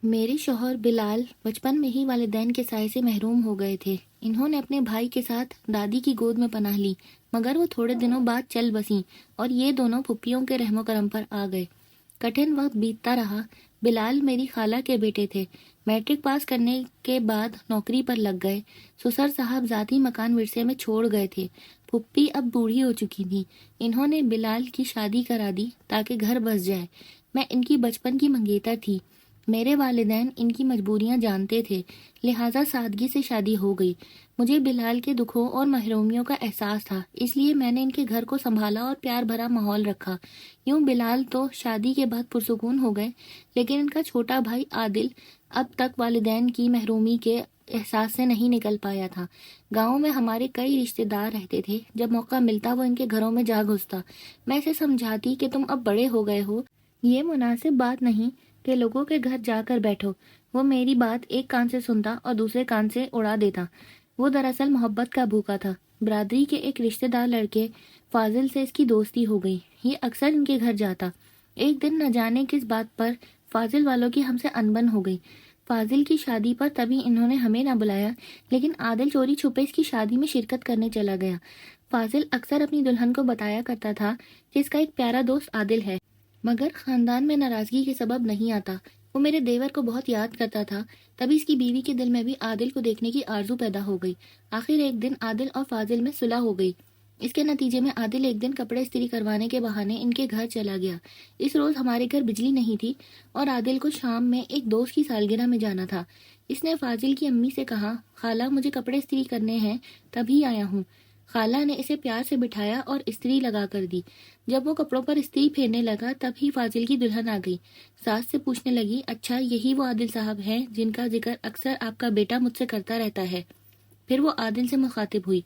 میرے شوہر بلال بچپن میں ہی والدین کے سائے سے محروم ہو گئے تھے۔ انہوں نے اپنے بھائی کے ساتھ دادی کی گود میں پناہ لی، مگر وہ تھوڑے دنوں بعد چل بسیں اور یہ دونوں پھپھیوں کے رحم و کرم پر آ گئے۔ کٹھن وقت بیتتا رہا۔ بلال میری خالہ کے بیٹے تھے۔ میٹرک پاس کرنے کے بعد نوکری پر لگ گئے۔ سسر صاحب ذاتی مکان ورثے میں چھوڑ گئے تھے۔ پھپھی اب بوڑھی ہو چکی تھی۔ انہوں نے بلال کی شادی کرا دی تاکہ گھر بس جائے۔ میں ان کی بچپن کی منگیتر تھی۔ میرے والدین ان کی مجبوریاں جانتے تھے، لہٰذا سادگی سے شادی ہو گئی۔ مجھے بلال کے دکھوں اور محرومیوں کا احساس تھا، اس لیے میں نے ان کے گھر کو سنبھالا اور پیار بھرا ماحول رکھا۔ یوں بلال تو شادی کے بعد پرسکون ہو گئے، لیکن ان کا چھوٹا بھائی عادل اب تک والدین کی محرومی کے احساس سے نہیں نکل پایا تھا۔ گاؤں میں ہمارے کئی رشتے دار رہتے تھے، جب موقع ملتا وہ ان کے گھروں میں جا گھستا۔ میں اسے سمجھاتی کہ تم اب بڑے ہو گئے ہو، یہ مناسب بات نہیں کہ لوگوں کے گھر جا کر بیٹھو۔ وہ میری بات ایک کان سے سنتا اور دوسرے کان سے اڑا دیتا۔ وہ دراصل محبت کا بھوکا تھا۔ برادری کے ایک رشتے دار لڑکے فاضل سے اس کی دوستی ہو گئی۔ یہ اکثر ان کے گھر جاتا۔ ایک دن نہ جانے کس بات پر فاضل والوں کی ہم سے انبن ہو گئی۔ فاضل کی شادی پر تبھی انہوں نے ہمیں نہ بلایا، لیکن عادل چوری چھپے اس کی شادی میں شرکت کرنے چلا گیا۔ فاضل اکثر اپنی دلہن کو بتایا کرتا تھا کہ اس کا ایک پیارا دوست عادل ہے، مگر خاندان میں ناراضگی کے سبب نہیں آتا۔ وہ میرے دیور کو بہت یاد کرتا تھا، تبھی اس کی بیوی کے دل میں بھی عادل کو دیکھنے کی آرزو پیدا ہو گئی۔ آخر ایک دن عادل اور فاضل میں صلح ہو گئی۔ اس کے نتیجے میں عادل ایک دن کپڑے استری کروانے کے بہانے ان کے گھر چلا گیا۔ اس روز ہمارے گھر بجلی نہیں تھی اور عادل کو شام میں ایک دوست کی سالگرہ میں جانا تھا۔ اس نے فاضل کی امی سے کہا، خالہ مجھے کپڑے استری کرنے ہیں، تبھی آیا ہوں۔ خالہ نے اسے پیار سے بٹھایا اور استری لگا کر دی۔ جب وہ کپڑوں پر استری پھیرنے لگا تب ہی فاضل کی دلہن آ گئی۔ ساس سے پوچھنے لگی، اچھا یہی وہ عادل صاحب ہیں جن کا ذکر اکثر آپ کا بیٹا مجھ سے کرتا رہتا ہے؟ پھر وہ عادل سے مخاطب ہوئی،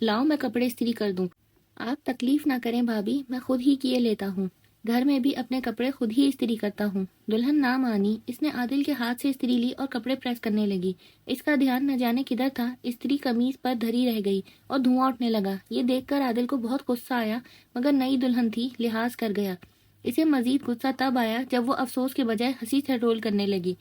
لاؤ میں کپڑے استری کر دوں۔ آپ تکلیف نہ کریں بھابی، میں خود ہی کیے لیتا ہوں۔ گھر میں بھی اپنے کپڑے خود ہی استری کرتا ہوں۔ دلہن نہ مانی، اس نے عادل کے ہاتھ سے استری لی اور کپڑے پریس کرنے لگی۔ اس کا دھیان نہ جانے کدھر تھا، استری قمیض پر دھری رہ گئی اور دھواں اٹھنے لگا۔ یہ دیکھ کر عادل کو بہت غصہ آیا، مگر نئی دلہن تھی، لحاظ کر گیا۔ اسے مزید غصہ تب آیا جب وہ افسوس کے بجائے ہنسی ٹھٹول کرنے لگی۔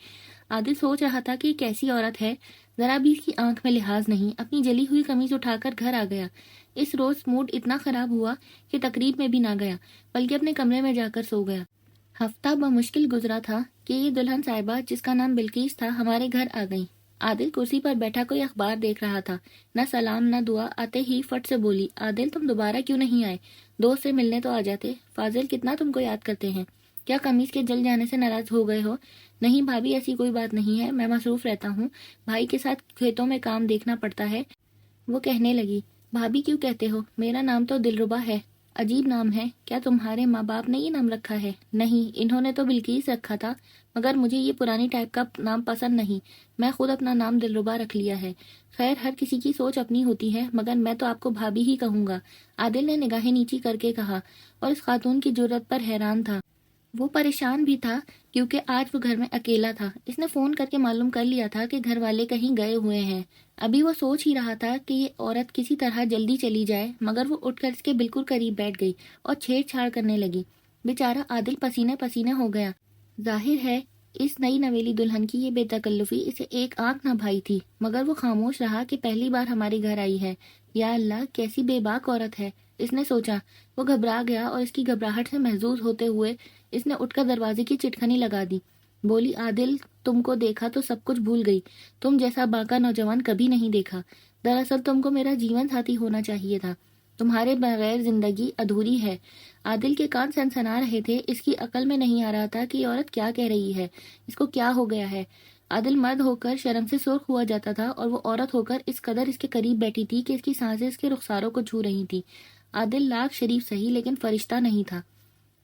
عادل سوچ رہا تھا کہ یہ کیسی عورت ہے، ذرا بھی اس کی آنکھ میں لحاظ نہیں، اپنی جلی ہوئی قمیض اٹھا کر گھر آ گیا۔ اس روز موڈ اتنا خراب ہوا کہ تقریب میں بھی نہ گیا، بلکہ اپنے کمرے میں جا کر سو گیا۔ ہفتہ بمشکل گزرا تھا کہ یہ دلہن صاحبہ، جس کا نام بلقیس تھا، ہمارے گھر آ گئی۔ عادل کرسی پر بیٹھا کوئی اخبار دیکھ رہا تھا، نہ سلام نہ دعا، آتے ہی فٹ سے بولی، عادل تم دوبارہ کیوں نہیں آئے؟ دوست سے ملنے تو آ جاتے۔ فاضل کتنا تم کو یاد کرتے ہیں، کیا قمیض کے جل جانے سے ناراض ہو گئے ہو؟ نہیں بھابھی، ایسی کوئی بات نہیں ہے، میں مصروف رہتا ہوں، بھائی کے ساتھ کھیتوں میں کام دیکھنا پڑتا ہے۔ وہ کہنے لگی، بھابھی کیوں کہتے ہو، میرا نام تو دلربا ہے، عجیب نام ہے، کیا تمہارے ماں باپ نے یہ نام رکھا ہے؟ نہیں، انہوں نے تو بلقیس رکھا تھا، مگر مجھے یہ پرانی ٹائپ کا نام پسند نہیں، میں خود اپنا نام دلربا رکھ لیا ہے۔ خیر، ہر کسی کی سوچ اپنی ہوتی ہے، مگر میں تو آپ کو بھابھی ہی کہوں گا، عادل نے نگاہیں نیچی کر کے کہا، اور اس خاتون کی جرأت پر حیران تھا۔ وہ پریشان بھی تھا کیونکہ آج وہ گھر میں اکیلا تھا۔ اس نے فون کر کے معلوم کر لیا تھا کہ گھر والے کہیں گئے ہوئے ہیں۔ ابھی وہ سوچ ہی رہا تھا کہ یہ عورت کسی طرح جلدی چلی جائے، مگر وہ اٹھ کر اس کے بالکل قریب بیٹھ گئی اور چھیڑ چھاڑ کرنے لگی۔ بیچارہ عادل پسینے پسینے ہو گیا۔ ظاہر ہے اس نئی نویلی دلہن کی یہ بے تکلفی اسے ایک آنکھ نہ بھائی تھی، مگر وہ خاموش رہا کہ پہلی بار ہمارے گھر آئی ہے۔ یا اللہ، کیسی بے باک عورت ہے، اس نے سوچا۔ وہ گھبرا گیا اور اس کی گھبراہٹ سے محظوظ ہوتے ہوئے اس نے اٹھ کر دروازے کی چٹکنی لگا دی۔ بولی، عادل تم کو دیکھا تو سب کچھ بھول گئی، تم جیسا باکا نوجوان کبھی نہیں دیکھا۔ دراصل تم کو میرا جیون ساتھی ہونا چاہیے تھا، تمہارے بغیر زندگی ادھوری ہے۔ عادل کے کان سنسنا رہے تھے، اس کی عقل میں نہیں آ رہا تھا کہ یہ عورت کیا کہہ رہی ہے، اس کو کیا ہو گیا ہے۔ عادل مرد ہو کر شرم سے سرخ ہوا جاتا تھا اور وہ عورت ہو کر اس قدر اس کے قریب بیٹھی تھی کہ اس کی سانسیں اس کے رخساروں کو چھو رہی تھی۔ عادل لاکھ شریف صحیح، لیکن فرشتہ نہیں تھا۔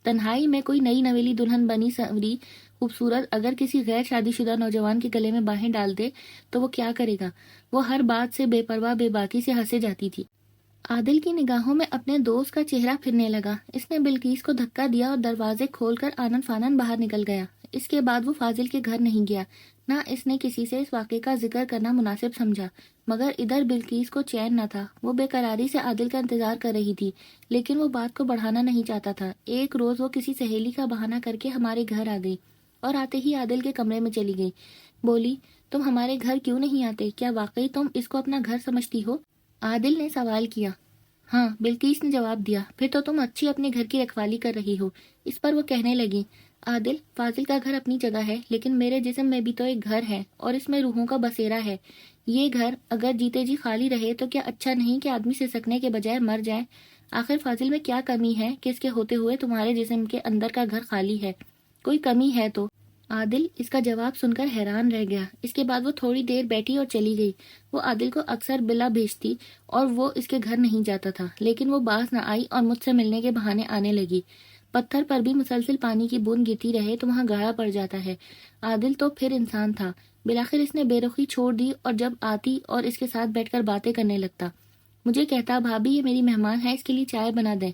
تنہائی میں کوئی نئی نویلی دلہن بنی سنوری خوبصورت اگر کسی غیر شادی شدہ نوجوان کے گلے میں باہیں ڈال دے تو وہ کیا کرے گا؟ وہ ہر بات سے بے پرواہ بے باکی سے ہنسے جاتی تھی۔ عادل کی نگاہوں میں اپنے دوست کا چہرہ پھرنے لگا۔ اس نے بلقیس کو دھکا دیا اور دروازے کھول کر آنن فانن باہر نکل گیا۔ اس کے بعد وہ فاضل کے گھر نہیں گیا، نہ اس نے کسی سے اس واقعے کا ذکر کرنا مناسب سمجھا۔ مگر ادھر بلقیس کو چین نہ تھا، وہ بے قراری سے عادل کا انتظار کر رہی تھی، لیکن وہ بات کو بڑھانا نہیں چاہتا تھا۔ ایک روز وہ کسی سہیلی کا بہانہ کر کے ہمارے گھر آ گئی اور آتے ہی عادل کے کمرے میں چلی گئی۔ بولی، تم ہمارے گھر کیوں نہیں آتے؟ کیا واقعی تم اس کو اپنا گھر سمجھتی ہو؟ عادل نے سوال کیا۔ ہاں، بلقیس نے جواب دیا۔ پھر تو تم اچھی اپنے گھر کی رکھوالی کر رہی ہو۔ اس پر وہ کہنے لگی، عادل، فاضل کا گھر اپنی جگہ ہے، لیکن میرے جسم میں بھی تو ایک گھر ہے اور اس میں روحوں کا بسیرا ہے۔ یہ گھر اگر جیتے جی خالی رہے تو کیا اچھا نہیں کہ آدمی سسکنے کے بجائے مر جائے؟ آخر فاضل میں کیا کمی ہے کہ اس کے ہوتے ہوئے تمہارے جسم کے اندر کا گھر خالی ہے؟ کوئی کمی ہے تو؟ عادل اس کا جواب سن کر حیران رہ گیا۔ اس کے بعد وہ تھوڑی دیر بیٹھی اور چلی گئی۔ وہ عادل کو اکثر بلا بھیجتی اور وہ اس کے گھر نہیں جاتا تھا، لیکن وہ باز نہ آئی اور مجھ سے ملنے کے بہانے آنے لگی۔ پتھر پر بھی مسلسل پانی کی بوند گرتی رہے تو وہاں گاڑا پڑ جاتا ہے۔ عادل تو پھر انسان تھا۔ بالآخر اس نے بے رخی چھوڑ دی اور جب آتی اور اس کے ساتھ بیٹھ کر باتیں کرنے لگتا۔ مجھے کہتا، بھابھی یہ میری مہمان ہے، اس کے لیے چائے بنا دیں۔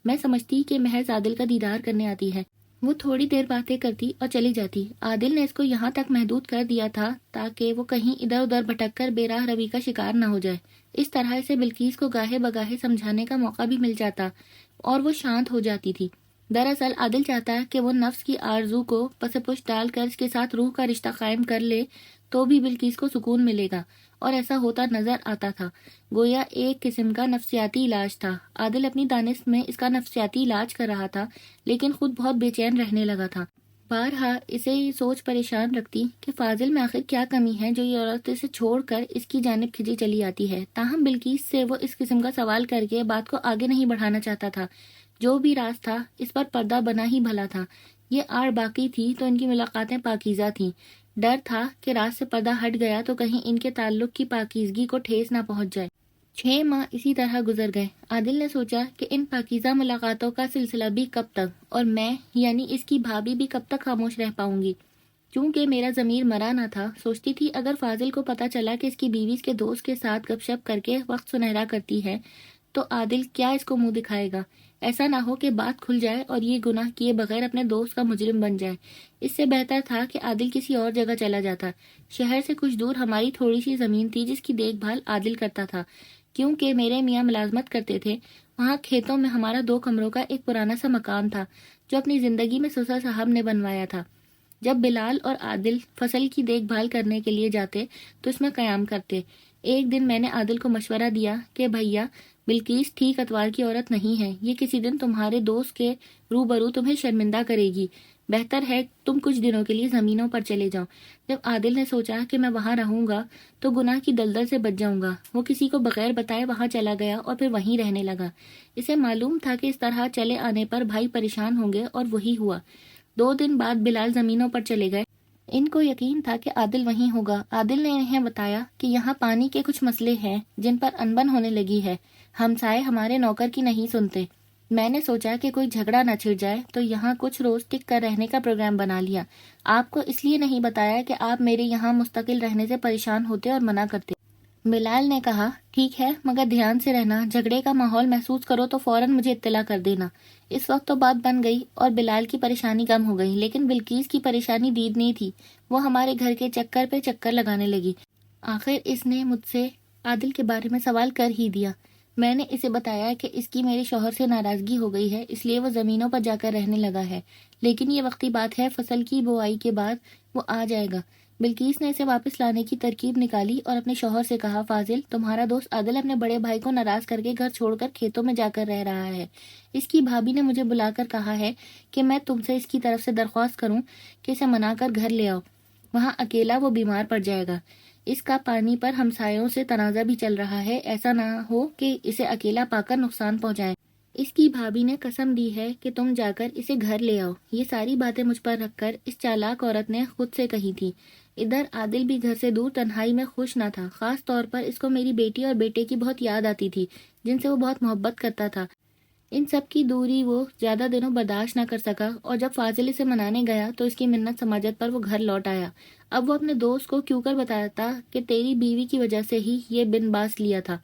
میں سمجھتی کہ محض عادل کا دیدار کرنے آتی ہے۔ وہ تھوڑی دیر باتیں کرتی اور چلی جاتی۔ عادل نے اس کو یہاں تک محدود کر دیا تھا تاکہ وہ کہیں ادھر ادھر بھٹک کر بے راہ روی کا شکار نہ ہو جائے۔ اس طرح اسے بلقیس کو گاہے بگاہے سمجھانے کا موقع بھی مل جاتا اور وہ شانت ہو جاتی تھی۔ دراصل عادل چاہتا ہے کہ وہ نفس کی آرزو کو پس پش ڈال کر اس کے ساتھ روح کا رشتہ قائم کر لے تو بھی بلقیس کو سکون ملے گا، اور ایسا ہوتا نظر آتا تھا۔ گویا ایک قسم کا نفسیاتی علاج تھا۔ عادل اپنی دانست میں اس کا نفسیاتی علاج کر رہا تھا، لیکن خود بہت بے چین رہنے لگا تھا۔ بارہا اسے یہ سوچ پریشان رکھتی کہ فاضل میں آخر کیا کمی ہے جو یہ عورت اسے چھوڑ کر اس کی جانب کھینچی چلی آتی ہے۔ تاہم بلقیس سے وہ اس قسم کا سوال کر کے بات کو آگے نہیں بڑھانا چاہتا تھا۔ جو بھی راز تھا اس پر پردہ بنا ہی بھلا تھا۔ یہ آڑ باقی تھی تو ان کی ملاقاتیں پاکیزہ تھیں۔ ڈر تھا کہ راز سے پردہ ہٹ گیا تو کہیں ان کے تعلق کی پاکیزگی کو ٹھیس نہ پہنچ جائے۔ 6 ماہ اسی طرح گزر گئے۔ عادل نے سوچا کہ ان پاکیزہ ملاقاتوں کا سلسلہ بھی کب تک، اور میں یعنی اس کی بھابھی بھی کب تک خاموش رہ پاؤں گی؟ چونکہ میرا ضمیر مرا نہ تھا، سوچتی تھی اگر فاضل کو پتہ چلا کہ اس کی بیوی اس کے دوست کے ساتھ گپ شپ کر کے وقت سنہرا کرتی ہے تو عادل کیا اس کو منہ دکھائے گا؟ ایسا نہ ہو کہ بات کھل جائے اور یہ گناہ کیے بغیر اپنے دوست کا مجرم بن جائے۔ اس سے بہتر تھا کہ عادل کسی اور جگہ چلا جاتا۔ شہر سے کچھ دور ہماری تھوڑی سی زمین تھی جس کی دیکھ بھال عادل کرتا تھا، کیونکہ میرے میاں ملازمت کرتے تھے۔ وہاں کھیتوں میں ہمارا 2 کمروں کا ایک پرانا سا مکان تھا جو اپنی زندگی میں سسر صاحب نے بنوایا تھا۔ جب بلال اور عادل فصل کی دیکھ بھال کرنے کے لیے جاتے تو اس میں قیام کرتے۔ ایک دن میں نے عادل کو مشورہ دیا کہ بھیا، بلقیس ٹھیک اتوار کی عورت نہیں ہے، یہ کسی دن تمہارے دوست کے روبرو تمہیں شرمندہ کرے گی، بہتر ہے تم کچھ دنوں کے لیے زمینوں پر چلے جاؤ۔ جب عادل نے سوچا کہ میں وہاں رہوں گا تو گناہ کی دلدل سے بچ جاؤں گا، وہ کسی کو بغیر بتائے وہاں چلا گیا اور پھر وہیں رہنے لگا۔ اسے معلوم تھا کہ اس طرح چلے آنے پر بھائی پریشان ہوں گے، اور وہی ہوا۔ 2 دن بعد بلال زمینوں پر چلے گئے۔ ان کو یقین تھا کہ عادل وہیں ہوگا۔ عادل نے انہیں بتایا کہ یہاں پانی کے کچھ مسئلے ہیں جن پر انبن ہونے لگی ہے، ہمسائے ہمارے نوکر کی نہیں سنتے۔ میں نے سوچا کہ کوئی جھگڑا نہ چھڑ جائے تو یہاں کچھ روز ٹک کر رہنے کا پروگرام بنا لیا۔ آپ کو اس لیے نہیں بتایا کہ آپ میرے یہاں مستقل رہنے سے پریشان ہوتے اور منع کرتے۔ بلال نے کہا، ٹھیک ہے، مگر دھیان سے رہنا، جھگڑے کا ماحول محسوس کرو تو فوراً مجھے اطلاع کر دینا۔ اس وقت تو بات بن گئی اور بلال کی پریشانی کم ہو گئی، لیکن بلقیس کی پریشانی دید نہیں تھی۔ وہ ہمارے گھر کے چکر پہ چکر لگانے لگی۔ آخر اس نے مجھ سے عادل کے بارے میں سوال کر ہی دیا۔ میں نے اسے بتایا کہ اس کی میرے شوہر سے ناراضگی ہو گئی ہے، اس لیے وہ زمینوں پر جا کر رہنے لگا ہے، لیکن یہ وقتی بات ہے، فصل کی بوائی کے بعد وہ آ جائے گا۔ بلقیس نے اسے واپس لانے کی ترکیب نکالی اور اپنے شوہر سے کہا، فاضل، تمہارا دوست عادل اپنے بڑے بھائی کو ناراض کر کے گھر چھوڑ کر کھیتوں میں جا کر رہ رہا ہے۔ اس کی بھابھی نے مجھے بلا کر کہا ہے کہ میں تم سے اس کی طرف سے درخواست کروں کہ اسے منا کر گھر لے آؤ، وہاں اکیلا وہ بیمار پڑ جائے گا۔ اس کا پانی پر ہمسایوں سے تنازع بھی چل رہا ہے، ایسا نہ ہو کہ اسے اکیلا پا کر نقصان پہنچائے۔ اس کی بھابھی نے قسم دی ہے کہ تم جا کر اسے گھر لے آؤ۔ یہ ساری باتیں مجھ پر رکھ کر اس چالاک عورت نے خود سے کہی تھی۔ ادھر عادل بھی گھر سے دور تنہائی میں خوش نہ تھا، خاص طور پر اس کو میری بیٹی اور بیٹے کی بہت یاد آتی تھی جن سے وہ بہت محبت کرتا تھا۔ ان سب کی دوری وہ زیادہ دنوں برداشت نہ کر سکا، اور جب فاضل اسے منانے گیا تو اس کی منت سماجت پر وہ گھر لوٹ آیا۔ اب وہ اپنے دوست کو کیوں کر بتاتا کہ تیری بیوی کی وجہ سے ہی یہ بن باس لیا تھا۔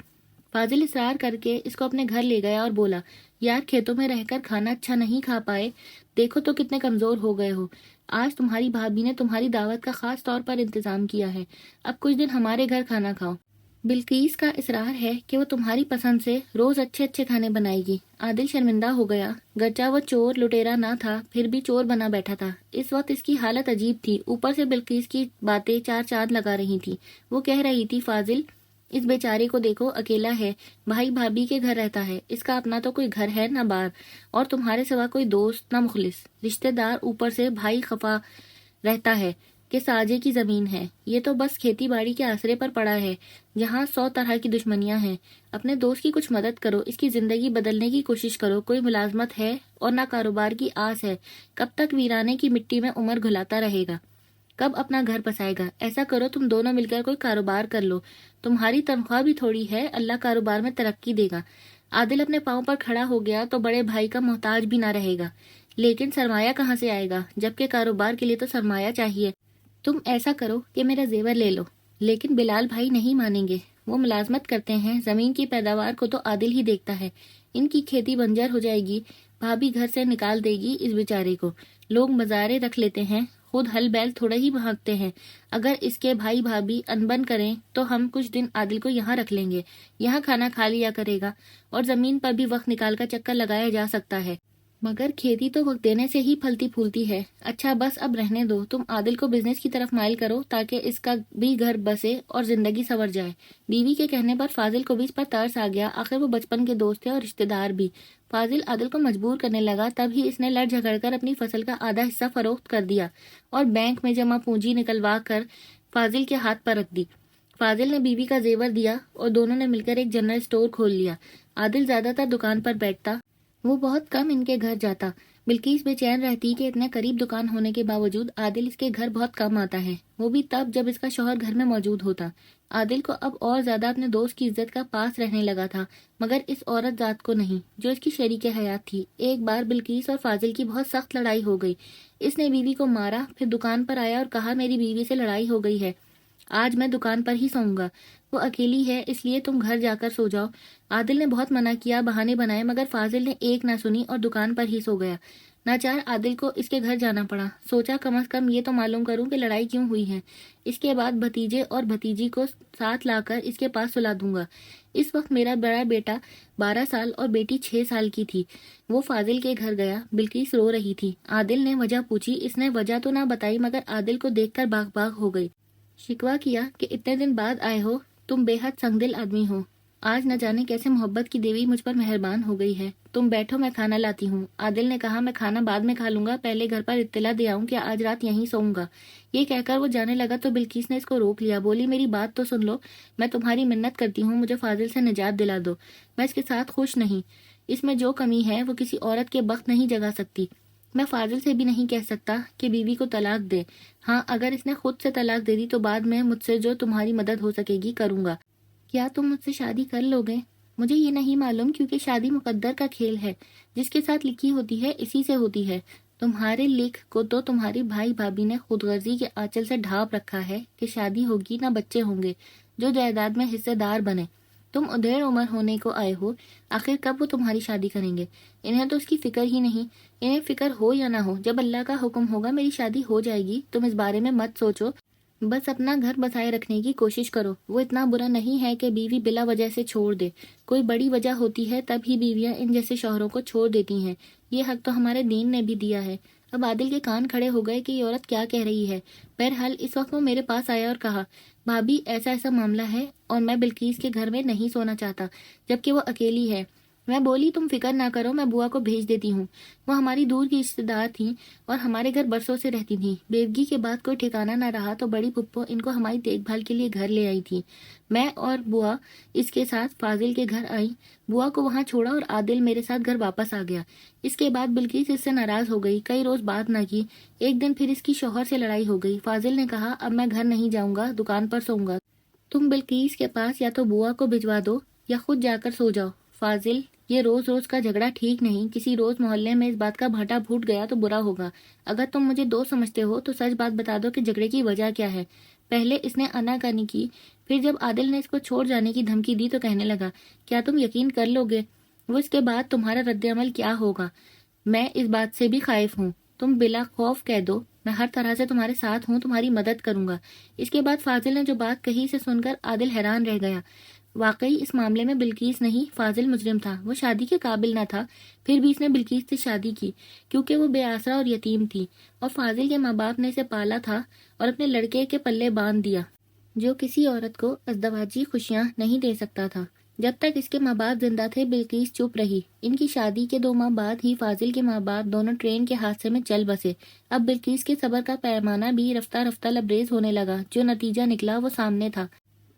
فاضل اصرار کر کے اس کو اپنے گھر لے گیا اور بولا، یار کھیتوں میں رہ کر کھانا اچھا نہیں کھا پائے، دیکھو تو کتنے کمزور ہو گئے ہو۔ آج تمہاری بھابھی نے تمہاری دعوت کا خاص طور پر انتظام کیا ہے، اب کچھ دن ہمارے گھر کھانا کھاؤ۔ بلقیس کا اصرار ہے کہ وہ تمہاری پسند سے روز اچھے اچھے کھانے بنائے گی۔ عادل شرمندہ ہو گیا، گرچہ وہ چور لٹیرا نہ تھا پھر بھی چور بنا بیٹھا تھا۔ اس وقت اس کی حالت عجیب تھی، اوپر سے بلقیس کی باتیں چار چاند لگا رہی تھی۔ وہ کہہ رہی تھی، فاضل اس بیچارے کو دیکھو، اکیلا ہے، بھائی بھابھی کے گھر رہتا ہے، اس کا اپنا تو کوئی گھر ہے نہ بار، اور تمہارے سوا کوئی دوست نہ مخلص رشتہ دار، اوپر سے بھائی خفا رہتا ہے کہ ساجے کی زمین ہے، یہ تو بس کھیتی باڑی کے آسرے پر پڑا ہے جہاں 100 طرح کی دشمنیاں ہیں۔ اپنے دوست کی کچھ مدد کرو، اس کی زندگی بدلنے کی کوشش کرو، کوئی ملازمت ہے اور نہ کاروبار کی آس ہے، کب تک ویرانے کی مٹی میں عمر گھلاتا رہے گا، کب اپنا گھر بسائے گا؟ ایسا کرو تم دونوں مل کر کوئی کاروبار کر لو، تمہاری تنخواہ بھی تھوڑی ہے، اللہ کاروبار میں ترقی دے گا۔ عادل اپنے پاؤں پر کھڑا ہو گیا تو بڑے بھائی کا محتاج بھی نہ رہے گا، لیکن سرمایہ کہاں سے آئے گا؟ جبکہ کاروبار کے لیے تو سرمایہ چاہیے۔ تم ایسا کرو کہ میرا زیور لے لو۔ لیکن بلال بھائی نہیں مانیں گے، وہ ملازمت کرتے ہیں، زمین کی پیداوار کو تو عادل ہی دیکھتا ہے، ان کی کھیتی بنجر ہو جائے گی، بھابھی گھر سے نکال دے گی اس بیچارے کو، لوگ مزارے رکھ لیتے ہیں، خود ہل بیل تھوڑا ہی بھانکتے ہیں، اگر اس کے بھائی بھابھی انبن کریں تو ہم کچھ دن عادل کو یہاں رکھ لیں گے، یہاں کھانا کھا لیا کرے گا، اور زمین پر بھی وقت نکال کر چکر لگایا جا سکتا ہے، مگر کھیتی تو وقت دینے سے ہی پھلتی پھولتی ہے۔ اچھا بس اب رہنے دو، تم عادل کو بزنس کی طرف مائل کرو تاکہ اس کا بھی گھر بسے اور زندگی سنور جائے۔ بیوی کے کہنے پر فاضل کو بھی اس پر ترس آ گیا، آخر وہ بچپن کے دوست تھے اور رشتہ دار بھی۔ فاضل عادل کو مجبور کرنے لگا، تب ہی اس نے لڑ جھگڑ کر اپنی فصل کا آدھا حصہ فروخت کر دیا اور بینک میں جمع پونجی نکلوا کر فاضل کے ہاتھ پر رکھ دی۔ فاضل نے بیوی کا زیور دیا اور دونوں نے مل کر ایک جنرل اسٹور کھول لیا۔ عادل زیادہ تر دکان پر بیٹھتا، وہ بہت کم ان کے گھر جاتا۔ بلقیس بے چین رہتی کہ اتنے قریب دکان ہونے کے باوجود عادل اس کے گھر بہت کم آتا ہے، وہ بھی تب جب اس کا شوہر گھر میں موجود ہوتا۔ عادل کو اب اور زیادہ اپنے دوست کی عزت کا پاس رہنے لگا تھا، مگر اس عورت ذات کو نہیں جو اس کی شریک حیات تھی۔ ایک بار بلقیس اور فاضل کی بہت سخت لڑائی ہو گئی، اس نے بیوی کو مارا، پھر دکان پر آیا اور کہا میری بیوی سے لڑائی ہو گئی ہے، آج میں دکان پر ہی سوؤں گا، وہ اکیلی ہے اس لیے تم گھر جا کر سو جاؤ۔ عادل نے بہت منع کیا، بہانے بنائے، مگر فاضل نے ایک نہ سنی اور دکان پر ہی سو گیا۔ ناچار عادل کو اس کے گھر جانا پڑا، سوچا کم از کم یہ تو معلوم کروں کہ لڑائی کیوں ہوئی ہے، اس کے بعد بھتیجے اور بھتیجی کو ساتھ لا کر اس کے پاس سلا دوں گا۔ اس وقت میرا بڑا بیٹا 12 سال اور بیٹی 6 سال کی تھی۔ وہ فاضل کے گھر گیا، بلقیس رو رہی تھی، عادل نے وجہ پوچھی، اس نے وجہ تو نہ بتائی مگر عادل کو دیکھ کر باغ باغ ہو گئی، شکوہ کیا کہ اتنے دن بعد آئے ہو، تم بے حد سنگ دل آدمی ہو، آج نہ جانے کیسے محبت کی دیوی مجھ پر مہربان ہو گئی ہے، تم بیٹھو میں کھانا لاتی ہوں۔ عادل نے کہا میں کھانا بعد میں کھا لوں گا، پہلے گھر پر اطلاع دے آؤں کہ آج رات یہیں سوؤں گا۔ یہ کہہ کر وہ جانے لگا تو بلقیس نے اس کو روک لیا، بولی میری بات تو سن لو، میں تمہاری منت کرتی ہوں، مجھے فاضل سے نجات دلا دو، میں اس کے ساتھ خوش نہیں، اس میں جو کمی ہے وہ کسی عورت کے بخت نہیں جگا سکتی۔ میں فاضل سے بھی نہیں کہہ سکتا کہ بیوی کو طلاق دے، ہاں اگر اس نے خود سے طلاق دے دی تو بعد میں مجھ سے جو تمہاری مدد ہو سکے گی کروں گا۔ کیا تم مجھ سے شادی کر لو گے؟ مجھے یہ نہیں معلوم، کیونکہ شادی مقدر کا کھیل ہے، جس کے ساتھ لکھی ہوتی ہے اسی سے ہوتی ہے۔ تمہارے لکھ کو تو تمہاری بھائی بھابھی نے خود غرضی کے آنچل سے ڈھانپ رکھا ہے کہ شادی ہوگی نہ بچے ہوں گے جو جائیداد میں حصے دار بنے۔ تم ادھیڑ عمر ہونے کو آئے ہو، آخر کب وہ تمہاری شادی کریں گے؟ انہیں تو اس کی فکر ہی نہیں، انہیں فکر ہو یا نہ ہو، جب اللہ کا حکم ہوگا میری شادی ہو جائے گی، تم اس بارے میں مت سوچو، بس اپنا گھر بسائے رکھنے کی کوشش کرو۔ وہ اتنا برا نہیں ہے کہ بیوی بلا وجہ سے چھوڑ دے، کوئی بڑی وجہ ہوتی ہے تب ہی بیویاں ان جیسے شوہروں کو چھوڑ دیتی ہیں، یہ حق تو ہمارے دین نے بھی دیا ہے۔ اب عادل کے کان کھڑے ہو گئے کہ یہ عورت کیا کہہ رہی ہے۔ بہرحال اس وقت وہ میرے پاس آیا اور کہا بھابھی ایسا ایسا معاملہ ہے اور میں بلقیس کے گھر میں نہیں سونا چاہتا جبکہ وہ اکیلی ہے۔ میں بولی تم فکر نہ کرو، میں بوا کو بھیج دیتی ہوں، وہ ہماری دور کی رشتہ دار تھیں اور ہمارے گھر برسوں سے رہتی تھیں، بیوگی کے بعد کوئی ٹھکانہ نہ رہا تو بڑی پھپھو ان کو ہماری دیکھ بھال کے لیے گھر لے آئی تھی۔ میں اور بوا اس کے ساتھ فاضل کے گھر آئی، بوا کو وہاں چھوڑا اور عادل میرے ساتھ گھر واپس آ گیا۔ اس کے بعد بلقیس اس سے ناراض ہو گئی، کئی روز بات نہ کی، ایک دن پھر اس کی شوہر سے لڑائی ہو گئی۔ فاضل نے کہا اب میں گھر نہیں جاؤں گا، دکان پر سوؤں گا، تم بلقیس کے پاس یا تو بوا کو بھجوا دو یا خود جا کر سو جاؤ۔ فاضل یہ روز روز کا جھگڑا ٹھیک نہیں، کسی روز محلے میں اس بات کا بھانٹا پھوٹ گیا تو برا ہوگا، اگر تم مجھے دوست سمجھتے ہو تو سچ بات بتا دو کہ جھگڑے کی وجہ کیا ہے۔ پہلے اس نے آناکانی کی، پھر جب عادل نے اس کو چھوڑ جانے کی دھمکی دی تو کہنے لگا کیا تم یقین کر لو گے وہ اس کے بعد تمہارا رد عمل کیا ہوگا؟ میں اس بات سے بھی خائف ہوں، تم بلا خوف کہہ دو میں ہر طرح سے تمہارے ساتھ ہوں، تمہاری مدد کروں گا۔ اس کے بعد فاضل نے جو بات کہی سے سن کر عادل حیران رہ گیا۔ واقعی اس معاملے میں بلقیس نہیں، فاضل مجرم تھا۔ وہ شادی کے قابل نہ تھا، پھر بھی اس نے بلقیس سے شادی کی کیونکہ وہ بے آسرا اور یتیم تھی، اور فاضل کے ماں باپ نے اسے پالا تھا اور اپنے لڑکے کے پلے باندھ دیا، جو کسی عورت کو ازدواجی خوشیاں نہیں دے سکتا تھا۔ جب تک اس کے ماں باپ زندہ تھے بلقیس چپ رہی۔ ان کی شادی کے 2 ماہ بعد ہی فاضل کے ماں باپ دونوں ٹرین کے حادثے میں چل بسے۔ اب بلقیس کے صبر کا پیمانہ بھی رفتہ رفتہ لبریز ہونے لگا۔ جو نتیجہ نکلا وہ سامنے تھا۔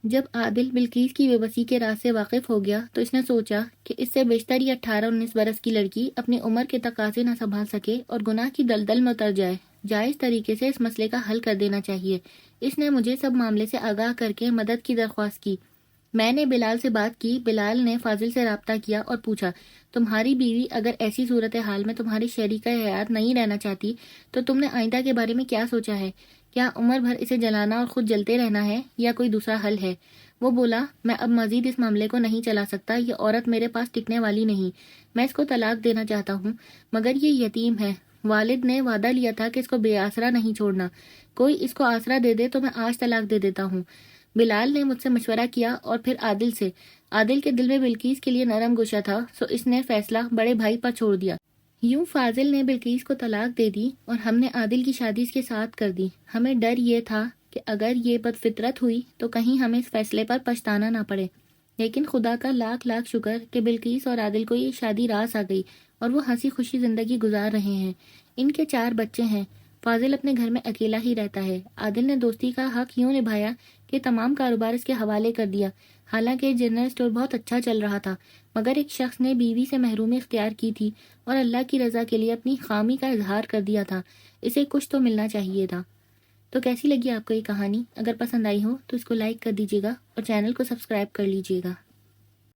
جب عادل بلقیس کی بے بسی کے راز سے واقف ہو گیا تو اس نے سوچا کہ اس سے بیشتر یہ 18-19 برس کی لڑکی اپنی عمر کے تقاضے نہ سنبھال سکے اور گناہ کی دلدل میں اتر جائے۔ جائز طریقے سے اس مسئلے کا حل کر دینا چاہیے۔ اس نے مجھے سب معاملے سے آگاہ کر کے مدد کی درخواست کی۔ میں نے بلال سے بات کی۔ بلال نے فاضل سے رابطہ کیا اور پوچھا، تمہاری بیوی اگر ایسی صورتحال میں تمہاری شریکہ حیات نہیں رہنا چاہتی تو تم نے آئندہ کے بارے میں کیا سوچا ہے؟ کیا عمر بھر اسے جلانا اور خود جلتے رہنا ہے یا کوئی دوسرا حل ہے؟ وہ بولا، میں اب مزید اس معاملے کو نہیں چلا سکتا، یہ عورت میرے پاس ٹکنے والی نہیں، میں اس کو طلاق دینا چاہتا ہوں، مگر یہ یتیم ہے۔ والد نے وعدہ لیا تھا کہ اس کو بے آسرا نہیں چھوڑنا، کوئی اس کو آسرا دے دے تو میں آج طلاق دے دیتا ہوں۔ بلال نے مجھ سے مشورہ کیا اور پھر عادل سے۔ عادل کے دل میں بلقیس کے لیے نرم گوشہ تھا، سو اس نے فیصلہ بڑے بھائی پر چھوڑ دیا۔ یوں فاضل نے بلقیس کو طلاق دے دی اور ہم نے عادل کی شادی اس کے ساتھ کر دی۔ ہمیں ڈر یہ تھا کہ اگر یہ بد فطرت ہوئی تو کہیں ہمیں اس فیصلے پر پچھتانا نہ پڑے، لیکن خدا کا لاکھ لاکھ شکر کہ بلقیس اور عادل کو یہ شادی راس آ گئی اور وہ ہنسی خوشی زندگی گزار رہے ہیں۔ ان کے 4 بچے ہیں۔ فاضل اپنے گھر میں اکیلا ہی رہتا ہے۔ عادل نے دوستی کا حق یوں نبھایا کہ تمام کاروبار اس کے حوالے کر دیا۔ حالانکہ جنرل اسٹور بہت اچھا چل رہا تھا، مگر ایک شخص نے بیوی سے محرومی اختیار کی تھی اور اللہ کی رضا کے لیے اپنی خامی کا اظہار کر دیا تھا۔ اسے کچھ تو ملنا چاہیے تھا۔ تو کیسی لگی آپ کو یہ کہانی؟ اگر پسند آئی ہو تو اس کو لائک کر دیجیے گا اور چینل کو سبسکرائب کر لیجیے گا۔